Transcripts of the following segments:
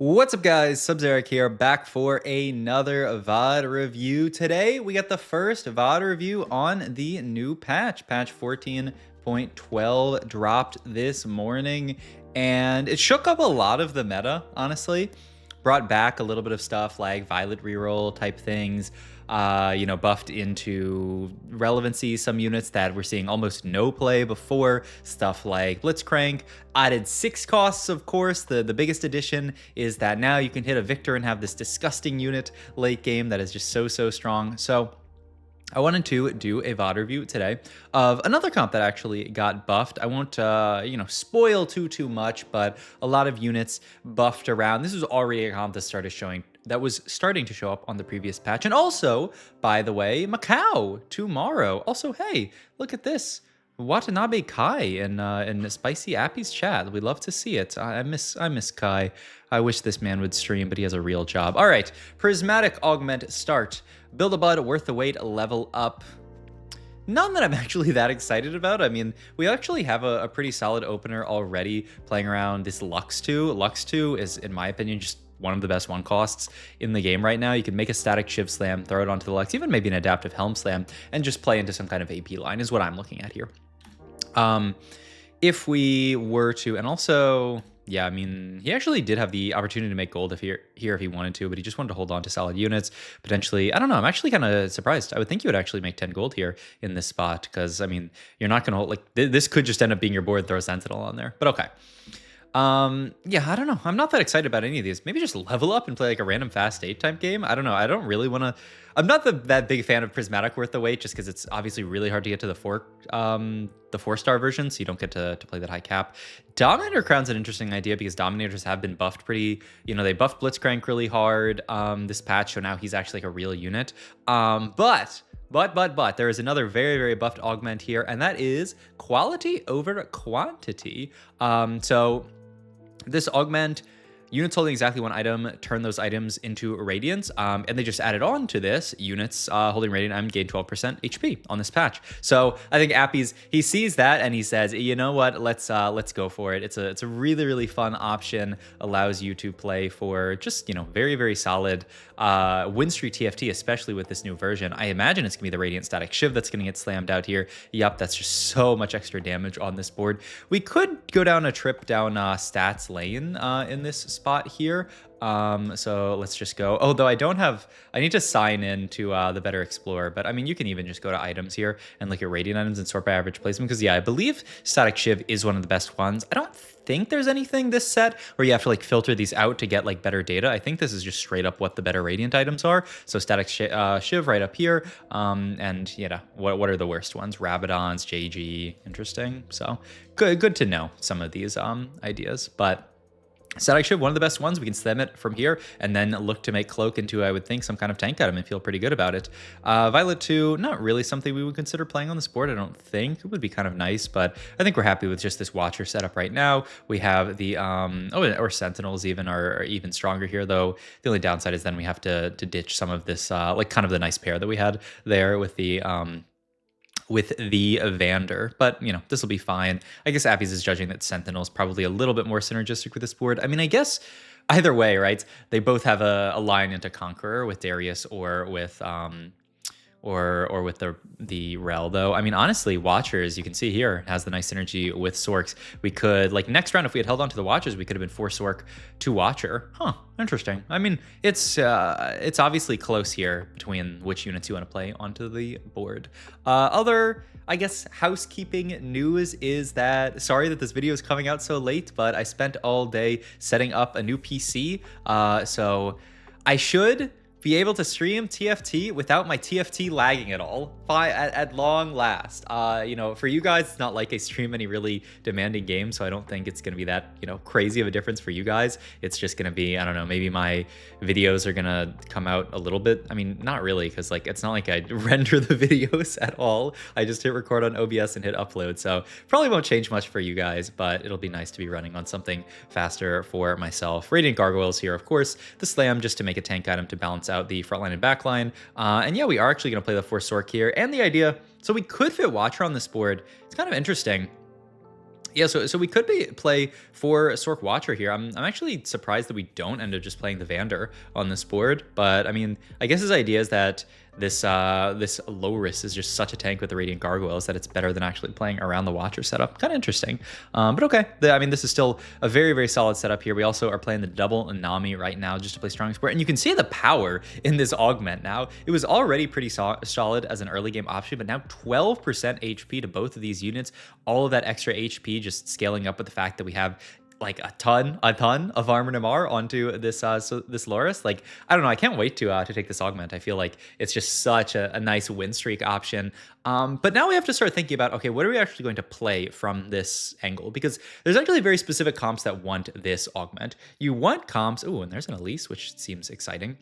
What's up, guys? Subzeric here, back for another VOD review. Today, we got the first VOD review on the new patch. Patch 14.12 dropped this morning, and it shook up a lot of the meta, honestly. Brought back a little bit of stuff like Violet reroll type things, buffed into relevancy some units that were seeing almost no play before, stuff like Blitzcrank. Added 6 costs, of course. The biggest addition is that now you can hit a Victor and have this disgusting unit late game that is just so strong. So I wanted to do a VOD review today of another comp that actually got buffed. I won't, spoil too much, but a lot of units buffed around. This was already a comp that was starting to show up on the previous patch. And also, by the way, Macau tomorrow. Also, hey, look at this. Watanabe Kai in Spicy Appy's chat. We'd love to see it. I miss Kai. I wish this man would stream, but he has a real job. All right, Prismatic Augment start. Build a Bud, worth the wait, level up. None that I'm actually that excited about. I mean, we actually have a pretty solid opener already playing around this Lux 2. Lux 2 is, in my opinion, just one of the best one costs in the game right now. You can make a static Shiv Slam, throw it onto the Lux, even maybe an adaptive Helm Slam, and just play into some kind of AP line is what I'm looking at here. If we were to, and also, yeah, I mean, he actually did have the opportunity to make gold if he wanted to, but he just wanted to hold on to solid units. Potentially, I don't know, I'm actually kind of surprised. I would think you would actually make 10 gold here in this spot, because, I mean, you're not going to hold, like, this could just end up being your board, throw a Sentinel on there, but okay. Yeah, I don't know. I'm not that excited about any of these. Maybe just level up and play like a random fast 8 type game. I don't know. I don't really want to. I'm not that big fan of Prismatic worth the wait, just because it's obviously really hard to get to the 4-star version, so you don't get to play that high cap. Dominator Crown's an interesting idea because Dominators have been buffed pretty. They buffed Blitzcrank really hard this patch, so now he's actually like a real unit. But there is another very buffed augment here, and that is quality over quantity. So this augment, units holding exactly one item turn those items into radiance, and they just added on to this units holding radiant item gain 12% HP on this patch. So I think Appy's, he sees that and he says, you know what, let's go for it. It's a really fun option. Allows you to play for just very solid win streak TFT, especially with this new version. I imagine it's gonna be the Radiant Static Shiv that's gonna get slammed out here. Yup, that's just so much extra damage on this board. We could go down a trip down stats lane in this spot here. So let's just go. Oh, though I need to sign in to the Better Explorer, but I mean, you can even just go to items here and look at Radiant items and sort by average placement, because yeah, I believe Static Shiv is one of the best ones. I don't think there's anything this set where you have to like filter these out to get like better data. I think this is just straight up what the better Radiant items are. So Static Shiv right up here. And what are the worst ones? Rabadons, JG, interesting. So good to know some of these ideas, but Static Shiv, one of the best ones. We can slam it from here and then look to make Cloak into, I would think, some kind of tank item and feel pretty good about it. Violet 2, not really something we would consider playing on this board, I don't think. It would be kind of nice, but I think we're happy with just this Watcher setup right now. We have the, or Sentinels even are even stronger here, though. The only downside is then we have to ditch some of this, like kind of the nice pair that we had there with the Vander, but this will be fine. I guess Appy's is judging that Sentinel's probably a little bit more synergistic with this board. I mean, I guess either way, right? They both have a line into Conqueror with Darius or with or with the Rel, though. I mean, honestly, Watchers, you can see here, has the nice synergy with Sorks. We could, like, next round, if we had held on to the Watchers, we could have been 4 Sork, 2 Watcher. Huh, interesting. I mean, it's obviously close here between which units you want to play onto the board. Other, I guess, housekeeping news is that, sorry that this video is coming out so late, but I spent all day setting up a new PC. So I should be able to stream TFT without my TFT lagging at all at long last. For you guys, it's not like I stream any really demanding games, so I don't think it's going to be that, crazy of a difference for you guys. It's just going to be, I don't know, maybe my videos are going to come out a little bit. I mean, not really, because like it's not like I render the videos at all. I just hit record on OBS and hit upload, so probably won't change much for you guys, but it'll be nice to be running on something faster for myself. Radiant Gargoyles here, of course. The Slam just to make a tank item to balance out the front line and back line. And yeah, we are actually going to play the 4 Sork here. And the idea, so we could fit Watcher on this board. It's kind of interesting. Yeah, so we could play for Sork Watcher here. I'm actually surprised that we don't end up just playing the Vander on this board. But I mean, I guess his idea is that this Loris is just such a tank with the Radiant Gargoyles that it's better than actually playing around the Watcher setup. Kind of interesting, but okay. I mean, this is still a very solid setup here. We also are playing the double Anomaly right now just to play strong support, and you can see the power in this augment now. It was already pretty solid as an early game option, but now 12% HP to both of these units. All of that extra HP just scaling up with the fact that we have like a ton of Armor Namar onto this this Loris. Like, I don't know, I can't wait to take this augment. I feel like it's just such a nice win streak option. But now we have to start thinking about, okay, what are we actually going to play from this angle? Because there's actually very specific comps that want this augment. You want comps, oh, and there's an Elise, which seems exciting.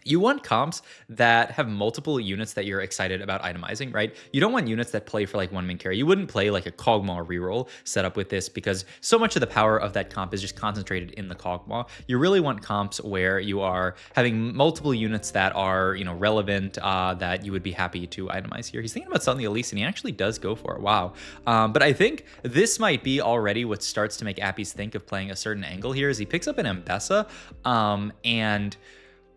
You want comps that have multiple units that you're excited about itemizing, right? You don't want units that play for like one main carry. You wouldn't play like a Kog'Maw reroll setup with this because so much of the power of that comp is just concentrated in the Kog'Maw. You really want comps where you are having multiple units that are, you know, relevant, that you would be happy to itemize here. He's thinking about selling the Elise, and he actually does go for it. Wow. But I think this might be already what starts to make Appies think of playing a certain angle here, is he picks up an Mbessa, and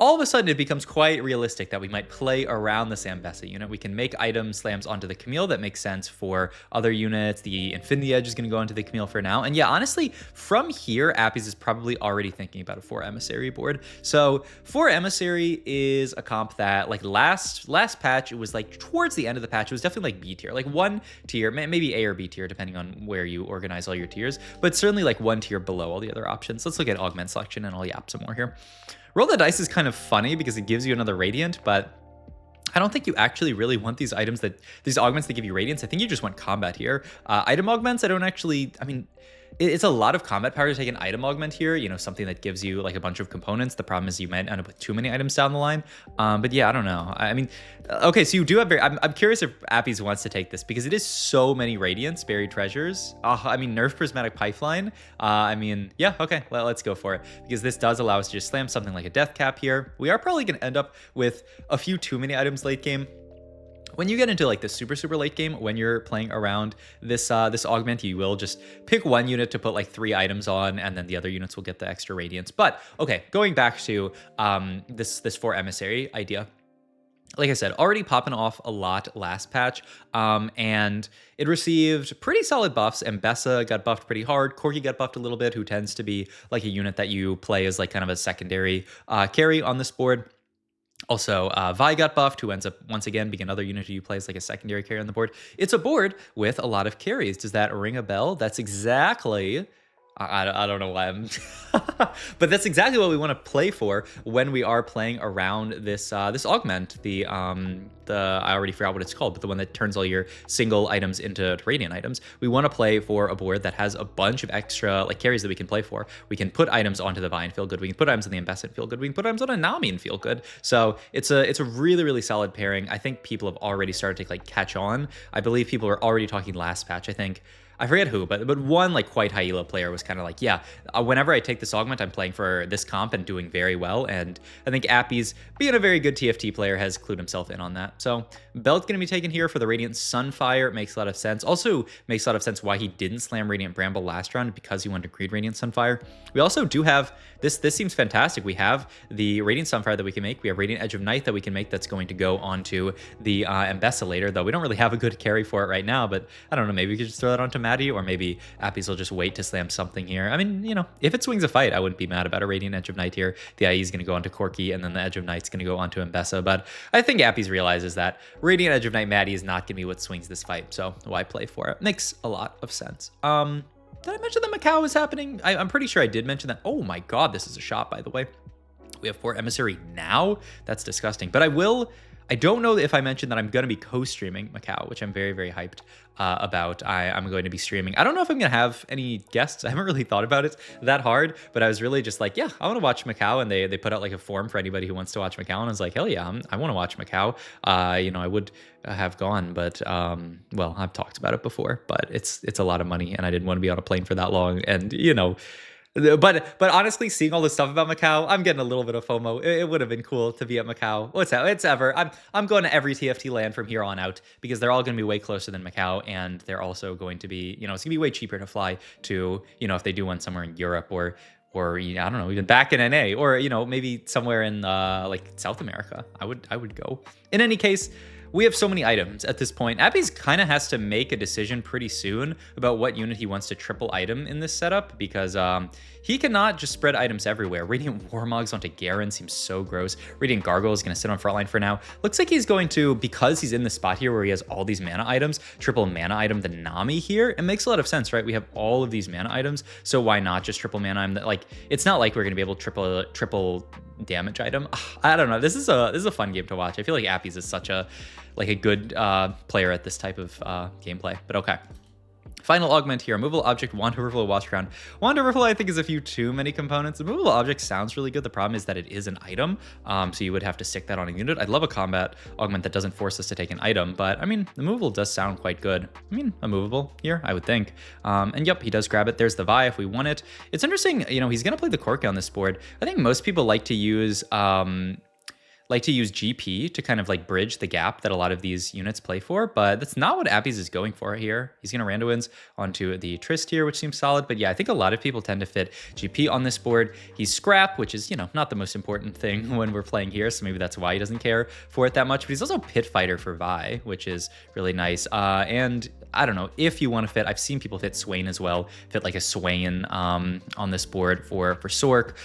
all of a sudden, it becomes quite realistic that we might play around the Mbessa unit. We can make item slams onto the Camille that makes sense for other units. The Infinity Edge is going to go onto the Camille for now. And yeah, honestly, from here, Appies is probably already thinking about a 4 Emissary board. So 4 Emissary is a comp that, like, last patch, it was like towards the end of the patch, it was definitely like B tier, like 1 tier, maybe A or B tier, depending on where you organize all your tiers, but certainly like 1 tier below all the other options. Let's look at augment selection, and I'll yap some more here. Roll the dice is kind of funny because it gives you another radiant, but I don't think you actually really want these items these augments that give you radiance. I think you just want combat here. Item augments, I mean, it's a lot of combat power to take an item augment here, you know, something that gives you like a bunch of components. The problem is you might end up with too many items down the line. But yeah, I don't know. I mean, okay, so you do have I'm curious if Appies wants to take this because it is so many radiants, buried treasures. I mean, nerf prismatic pipeline. I mean, yeah, okay, let's go for it because this does allow us to just slam something like a death cap here. We are probably going to end up with a few too many items late game. When you get into like the super late game, when you're playing around this augment, you will just pick one unit to put like 3 items on, and then the other units will get the extra radiance. But okay, going back to this 4 Emissary idea. Like I said, already popping off a lot last patch, and it received pretty solid buffs. Mbessa got buffed pretty hard. Corki got buffed a little bit, who tends to be like a unit that you play as like kind of a secondary carry on this board. Also, Vi got buffed, who ends up once again being another unit who you play as like a secondary carry on the board. It's a board with a lot of carries. Does that ring a bell? That's exactly... I don't know why I'm... but that's exactly what we want to play for when we are playing around this this augment. I already forgot what it's called, but the one that turns all your single items into radiant items. We want to play for a board that has a bunch of extra like carries that we can play for. We can put items onto the Vi and feel good. We can put items on the Mbessa and feel good. We can put items on a Nami and feel good. So it's a really solid pairing. I think people have already started to like catch on. I believe people are already talking last patch. I forget who, but one like quite high elo player was kind of like, yeah, whenever I take this augment, I'm playing for this comp and doing very well. And I think Appies, being a very good TFT player, has clued himself in on that. So Belt's going to be taken here for the Radiant Sunfire. It makes a lot of sense. Also makes a lot of sense why he didn't slam Radiant Bramble last round, because he wanted to greed Radiant Sunfire. We also do have, this seems fantastic. We have the Radiant Sunfire that we can make. We have Radiant Edge of Night that we can make that's going to go onto the Mbessa later, though we don't really have a good carry for it right now, but I don't know, maybe we could just throw that onto Maddie, or maybe Appies will just wait to slam something here. I mean, you know, if it swings a fight, I wouldn't be mad about a Radiant Edge of Night here. The IE is going to go onto Corki, and then the Edge of Night's going to go onto Mbessa, but I think Appies realizes that Radiant Edge of Night Maddie is not going to be what swings this fight, so why play for it? Makes a lot of sense. Did I mention that Macau is happening? I'm pretty sure I did mention that. Oh my god, this is a shot, by the way. We have 4 Emissary now? That's disgusting. But I don't know if I mentioned that I'm going to be co-streaming Macau, which I'm very hyped about. I'm going to be streaming. I don't know if I'm going to have any guests. I haven't really thought about it that hard, but I was really just like, yeah, I want to watch Macau, and they put out like a form for anybody who wants to watch Macau, and I was like, hell yeah, I want to watch Macau. You know, I would have gone, but well, I've talked about it before, but it's a lot of money, and I didn't want to be on a plane for that long, and you know, But honestly, seeing all this stuff about Macau, I'm getting a little bit of FOMO. It would have been cool to be at Macau. What's that? It's ever. I'm going to every TFT land from here on out because they're all going to be way closer than Macau, and they're also going to be, it's going to be way cheaper to fly to, if they do one somewhere in Europe or I don't know, even back in NA, or maybe somewhere in like South America. I would go. In any case, we have so many items at this point. Appy's kind of has to make a decision pretty soon about what unit he wants to triple item in this setup, because he cannot just spread items everywhere. Radiant Warmogs onto Garen seems so gross. Radiant Gargoyle is going to sit on frontline for now. Looks like he's going to, because he's in the spot here where he has all these mana items, triple mana item the Nami here. It makes a lot of sense, right? We have all of these mana items, so why not just triple mana item? Like, it's not like we're going to be able to triple damage item. I don't know. This is a fun game to watch. I feel like Appy's is such a good player at this type of gameplay, but okay. Final augment here, movable object, wand overflow, watch crown. Wand overflow I think is a few too many components. The movable object sounds really good. The problem is that it is an item, so you would have to stick that on a unit. I'd love a combat augment that doesn't force us to take an item, but I mean, the movable does sound quite good. I mean, a movable here, I would think. And yep, he does grab it. There's the Vi if we want it. It's interesting, he's gonna play the Corki on this board. I think most people like to use GP to kind of like bridge the gap that a lot of these units play for, but that's not what Appy's is going for here. He's going to Randowins onto the Trist here, which seems solid, but yeah, I think a lot of people tend to fit GP on this board. He's Scrap, which is, not the most important thing when we're playing here, so maybe that's why he doesn't care for it that much, but he's also Pit Fighter for Vi, which is really nice. And I don't know, if you want to fit, I've seen people fit Swain as well, fit like a Swain on this board for Sork,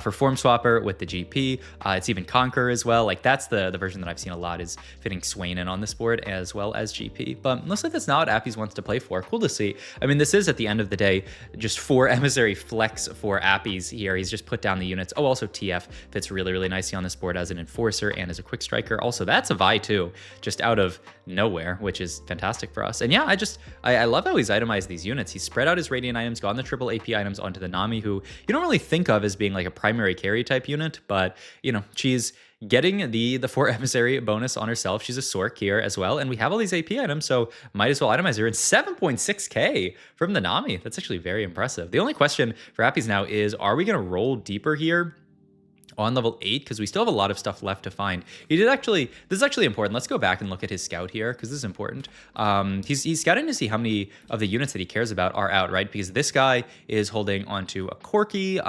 for Form Swapper with the GP. It's even Conqueror as well. Like, that's the version that I've seen a lot, is fitting Swain in on this board as well as GP. But looks like that's not what Appy's wants to play for. Cool to see. I mean, this is at the end of the day just 4 emissary flex for Appy's here. He's just put down the units. Oh, also TF fits really, really nicely on this board as an enforcer and as a quick striker. Also, that's a Vi too, just out of nowhere, which is fantastic for us. And yeah, I love how he's itemized these units. He's spread out his Radiant items, gone the triple AP items onto the Nami, who you don't really think of as being like a primary carry type unit, but she's getting the 4 emissary bonus on herself. She's a Sork here as well, and we have all these AP items, so might as well itemize her. And 7.6k from the Nami. That's actually very impressive. The only question for Appy's now is, are we going to roll deeper here on level 8, because we still have a lot of stuff left to find. This is actually important. Let's go back and look at his scout here, because this is important. He's scouting to see how many of the units that he cares about are out, right? Because this guy is holding onto a Corki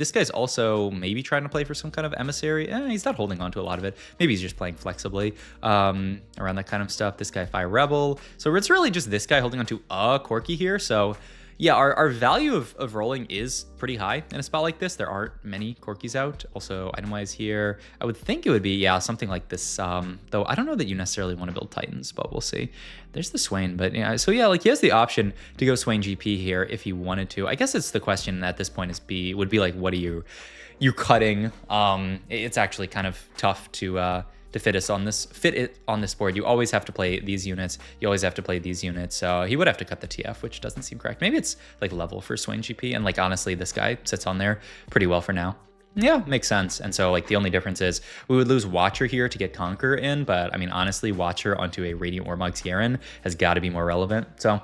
this guy's also maybe trying to play for some kind of emissary. He's not holding onto a lot of it. Maybe he's just playing flexibly around that kind of stuff. This guy, Fire Rebel. So it's really just this guy holding onto a Corki here. So yeah, our value of rolling is pretty high in a spot like this. There aren't many Corkis out. Also, item-wise here, I would think it would be, something like this. Though I don't know that you necessarily want to build Titans, but we'll see. There's the Swain, but yeah, so yeah, like he has the option to go Swain GP here if he wanted to. I guess it's the question at this point would be like, what are you cutting? It's actually kind of tough to fit it on this board. You always have to play these units. You always have to play these units. So he would have to cut the TF, which doesn't seem correct. Maybe it's like level for Swain GP. And like, honestly, this guy sits on there pretty well for now. Yeah, makes sense. And so like the only difference is we would lose Watcher here to get Conqueror in. But I mean, honestly, Watcher onto a Radiant Warmog's Garen has got to be more relevant. So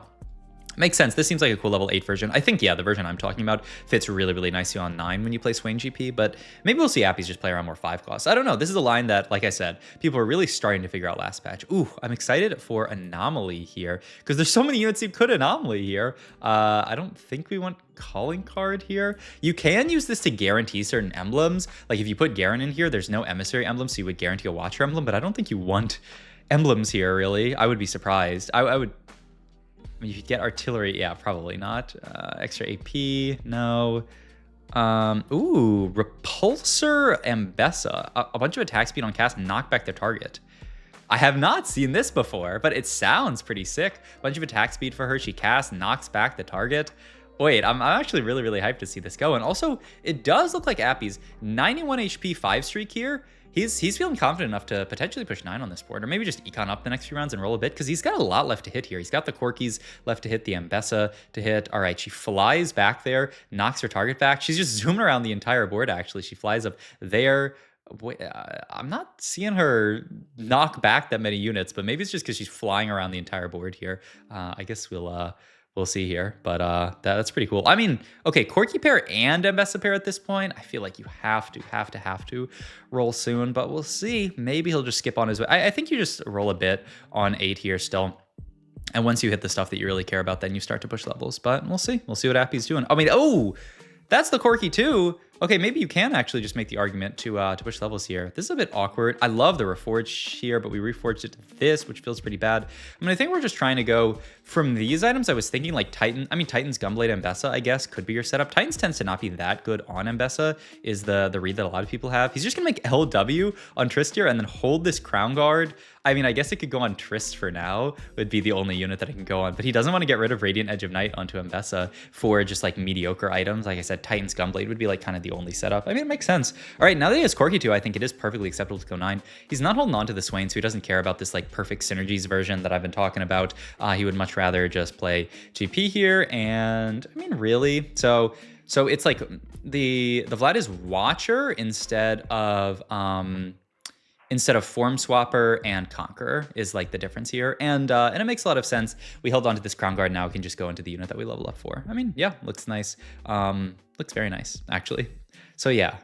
makes sense. This seems like a cool level 8 version. I think, yeah, the version I'm talking about fits really, really nicely on 9 when you play Swain GP, but maybe we'll see Appy's just play around more 5 costs. I don't know. This is a line that, like I said, people are really starting to figure out last patch. Ooh, I'm excited for Anomaly here, because there's so many units you could Anomaly here. I don't think we want Calling Card here. You can use this to guarantee certain emblems. Like if you put Garen in here, there's no emissary emblem, so you would guarantee a Watcher emblem, but I don't think you want emblems here, really. I would be surprised. I mean, if you get artillery, yeah, probably not. Extra AP, no. Ooh, Repulsor Ambessa. A bunch of attack speed on cast, knock back the target. I have not seen this before, but it sounds pretty sick. Bunch of attack speed for her. She casts, knocks back the target. Wait, I'm actually really, really hyped to see this go. And also, it does look like Appy's 91 HP 5 streak here. He's feeling confident enough to potentially push 9 on this board, or maybe just econ up the next few rounds and roll a bit, because he's got a lot left to hit here. He's got the Corkis left to hit, the Ambessa to hit. All right, she flies back there, knocks her target back. She's just zooming around the entire board, actually. She flies up there. Wait, I'm not seeing her knock back that many units, but maybe it's just because she's flying around the entire board here. I guess we'll we'll see here. But that's pretty cool. I mean, okay, Corki pair and Embessa pair at this point. I feel like you have to roll soon, but we'll see. Maybe he'll just skip on his way. I think you just roll a bit on 8 here still. And once you hit the stuff that you really care about, then you start to push levels. But we'll see. We'll see what Appy's doing. I mean, oh, that's the Corki too. Okay, maybe you can actually just make the argument to push levels here. This is a bit awkward. I love the Reforged here, but we reforged it to this, which feels pretty bad. I mean, I think we're just trying to go from these items. I was thinking like Titan's Gunblade Embessa, I guess, could be your setup. Titan's tends to not be that good on Embessa, is the read that a lot of people have. He's just gonna make LW on Trist here and then hold this Crown Guard. I mean, I guess it could go on Trist for now, would be the only unit that it can go on, but he doesn't want to get rid of Radiant Edge of Night onto Embessa for just like mediocre items. Like I said, Titan's Gunblade would be like kind of the only setup. I mean, it makes sense. All right, now that he has Corki too, I think it is perfectly acceptable to go 9. He's not holding on to the Swain, so he doesn't care about this like perfect synergies version that I've been talking about. He would much rather just play GP here, and I mean, really, so it's like the Vlad is Watcher instead of Form Swapper and Conqueror is like the difference here. And it makes a lot of sense. We held on to this Crown Guard, now we can just go into the unit that we level up for. I mean, yeah, looks nice. Looks very nice, actually. So yeah,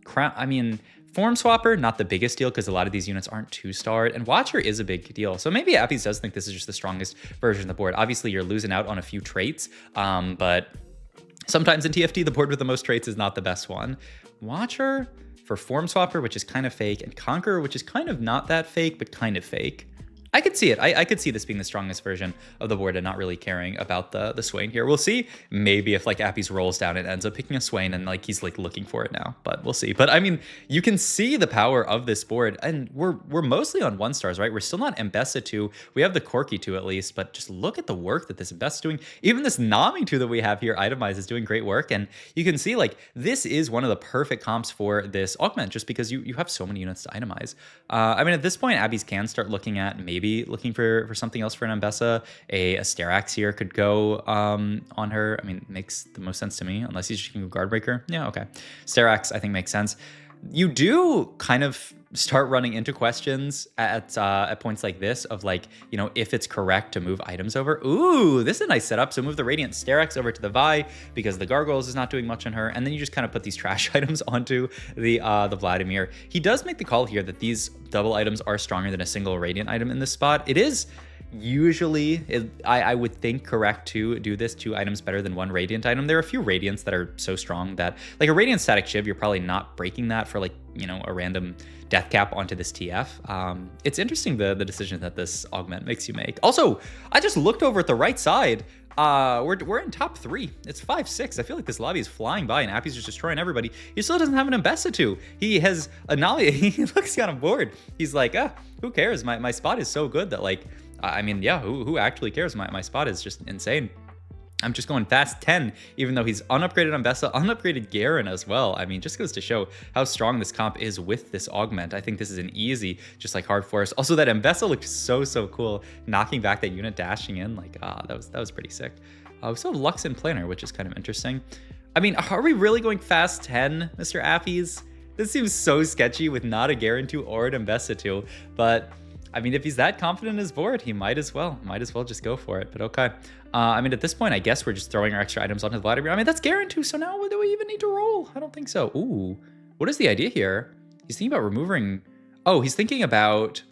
Form Swapper, not the biggest deal because a lot of these units aren't 2-starred, and Watcher is a big deal. So maybe Appies does think this is just the strongest version of the board. Obviously, you're losing out on a few traits, but sometimes in TFT, the board with the most traits is not the best one. Watcher for Form Swapper, which is kind of fake, and Conqueror, which is kind of not that fake, but kind of fake. I could see it. I could see this being the strongest version of the board and not really caring about the Swain here. We'll see. Maybe if like Appies rolls down and ends up picking a Swain and like he's like looking for it now, but we'll see. But I mean, you can see the power of this board, and we're mostly on 1-stars, right? We're still not Embessa 2. We have the Corki 2 at least, but just look at the work that this Embessa is doing. Even this Nami 2 that we have here, itemized, is doing great work. And you can see like this is one of the perfect comps for this augment, just because you have so many units to itemize. I mean, at this point, Appies can start looking for something else for an Embessa. A Sterax here could go on her. I mean, it makes the most sense to me, unless he's just going to go Guardbreaker. Yeah, okay. Sterax, I think, makes sense. You do kind of start running into questions at points like this of like, you know, if it's correct to move items over. Ooh, this is a nice setup. So move the Radiant Sterax over to the Vi because the Gargoyles is not doing much on her. And then you just kind of put these trash items onto the Vladimir. He does make the call here that these double items are stronger than a single Radiant item in this spot. It is usually, I would think, correct to do this 2 items better than 1 Radiant item. There are a few Radiants that are so strong that, like a Radiant Static Shiv, you're probably not breaking that for like, you know, a random death cap onto this TF. It's interesting the decision that this augment makes you make. Also, I just looked over at the right side. We're in top 3. It's 5-6. I feel like this lobby is flying by and Appy's just destroying everybody. He still doesn't have an Embessa 2. He has Anomaly. He looks kind of bored. He's like, who cares? My spot is so good that like, I mean, yeah, who actually cares? My spot is just insane. I'm just going fast 10, even though he's unupgraded Embessa, unupgraded Garen as well. I mean, just goes to show how strong this comp is with this augment. I think this is an easy, just like hard force. Also, that Embessa looked so cool, knocking back that unit, dashing in. Like, that was pretty sick. We still have Lux and Planner, which is kind of interesting. I mean, are we really going fast 10, Mr. Appies? This seems so sketchy with not a Garen 2 or an Embessa 2, but I mean, if he's that confident in his board, he might as well just go for it, but okay. I mean, at this point, I guess we're just throwing our extra items onto the Vladimir. I mean, that's Garen 2, so now do we even need to roll? I don't think so. Ooh, what is the idea here? He's thinking about removing, he's thinking about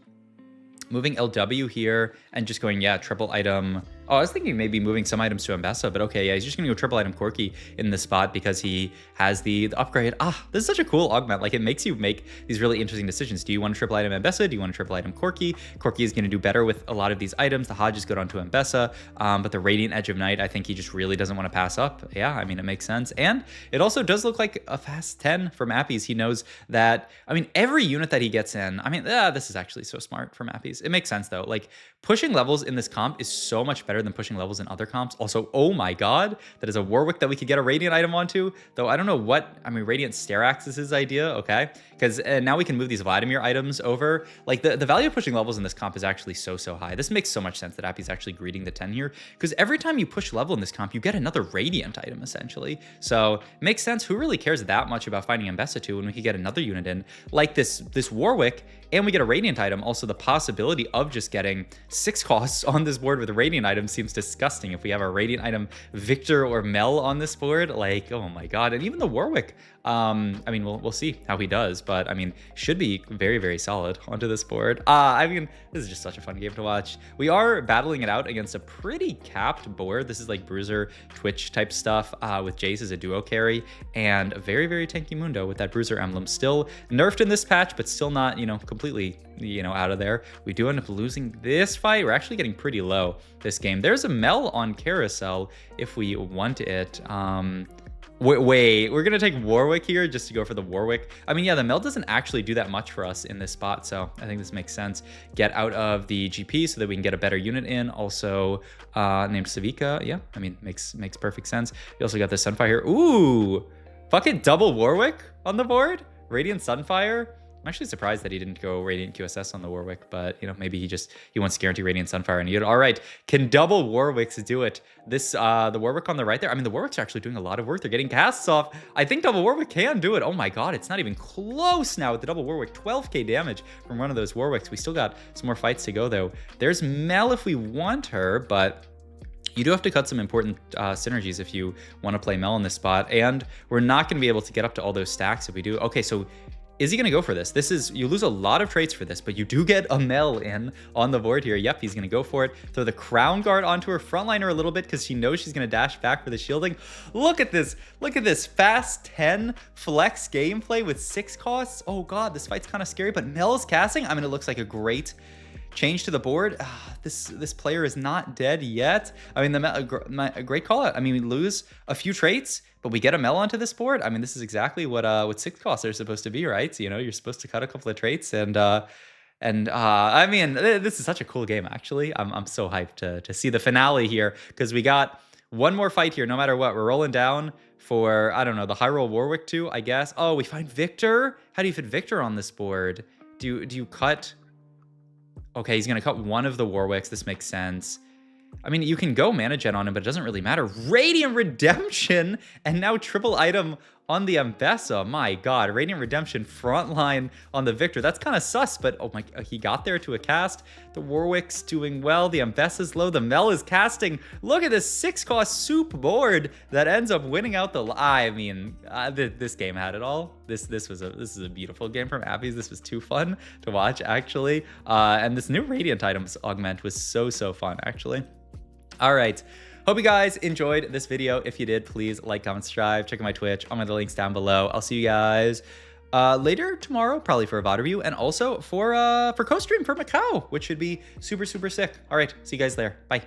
moving LW here and just going, yeah, triple item. Oh, I was thinking maybe moving some items to Embessa, but okay, yeah, he's just gonna go triple item Corki in this spot because he has the upgrade. This is such a cool augment. Like, it makes you make these really interesting decisions. Do you want to triple item Embessa? Do you want to triple item Corki? Corki is gonna do better with a lot of these items. The Hodge is good onto Embessa, but the Radiant Edge of Night, I think he just really doesn't want to pass up. Yeah, I mean, it makes sense. And it also does look like a fast 10 from Appies. He knows that, I mean, every unit that he gets in, I mean, this is actually so smart from Appies. It makes sense though. Like, pushing levels in this comp is so much better than pushing levels in other comps. Also, oh my god, that is a Warwick that we could get a Radiant item onto, though I don't know what, I mean, Radiant Sterax is his idea, okay? Because now we can move these Vladimir items over. Like, the value of pushing levels in this comp is actually so high. This makes so much sense that Appy's actually greeting the 10 here, because every time you push level in this comp, you get another Radiant item, essentially. So, it makes sense. Who really cares that much about finding Embessa 2 when we could get another unit in? Like, this Warwick and we get a Radiant item. Also, the possibility of just getting 6 costs on this board with a Radiant item seems disgusting. If we have a Radiant item Victor or Mel on this board, like, oh my god. And even the Warwick, I mean, we'll see how he does, but I mean, should be very, very solid onto this board. I mean, this is just such a fun game to watch. We are battling it out against a pretty capped board. This is like Bruiser, Twitch type stuff with Jace as a duo carry, and a very, very tanky Mundo with that Bruiser emblem. Still nerfed in this patch, but still not, you know, completely, you know, out of there. We do end up losing this fight. We're actually getting pretty low this game. There's a Mel on Carousel if we want it. Wait, we're gonna take Warwick here just to go for the Warwick. I mean, yeah, the Mel doesn't actually do that much for us in this spot, so I think this makes sense. Get out of the GP so that we can get a better unit in. Also, named Savika. Yeah, I mean, makes perfect sense. We also got the Sunfire. Ooh, fucking double Warwick on the board. Radiant Sunfire. I'm actually surprised that he didn't go Radiant QSS on the Warwick, but, you know, maybe he wants to guarantee Radiant Sunfire and unit. All right, can double Warwicks do it? This, the Warwick on the right there, I mean, the Warwicks are actually doing a lot of work. They're getting casts off. I think double Warwick can do it. Oh my god, it's not even close now with the double Warwick. 12k damage from one of those Warwicks. We still got some more fights to go, though. There's Mel if we want her, but you do have to cut some important synergies if you want to play Mel in this spot, and we're not going to be able to get up to all those stacks if we do. Okay, so is he going to go for this? This is, you lose a lot of traits for this, but you do get a Mel in on the board here. Yep, he's going to go for it. Throw the Crown Guard onto her frontliner a little bit because she knows she's going to dash back for the shielding. Look at this. Look at this. Fast 10 flex gameplay with 6 costs. Oh god, this fight's kind of scary, but Mel is casting. I mean, it looks like a great change to the board. This player is not dead yet. I mean, a great call out. I mean, we lose a few traits, but we get a Mel onto this board. I mean, this is exactly what 6 costs are supposed to be, right? So, you know, you're supposed to cut a couple of traits, and I mean, this is such a cool game. Actually, I'm so hyped to see the finale here because we got one more fight here. No matter what, we're rolling down for, I don't know, the high roll Warwick too, I guess. Oh, we find Victor. How do you fit Victor on this board? Do you cut? Okay, he's going to cut one of the Warwicks. This makes sense. I mean, you can go mana gen on him, but it doesn't really matter. Radiant Redemption, and now triple item on the Ambessa. My god, Radiant Redemption frontline on the Victor. That's kind of sus, but oh my, he got there to a cast. The Warwick's doing well. The Ambessa's low. The Mel is casting. Look at this 6-cost soup board that ends up winning out the. I mean, this game had it all. This is a beautiful game from Abby's. This was too fun to watch, actually. And this new Radiant items augment was so fun, actually. All right. Hope you guys enjoyed this video. If you did, please like, comment, subscribe. Check out my Twitch. I'll have the links down below. I'll see you guys later tomorrow, probably for a VOD review, and also for co-stream for Macau, which should be super sick. All right. See you guys there. Bye.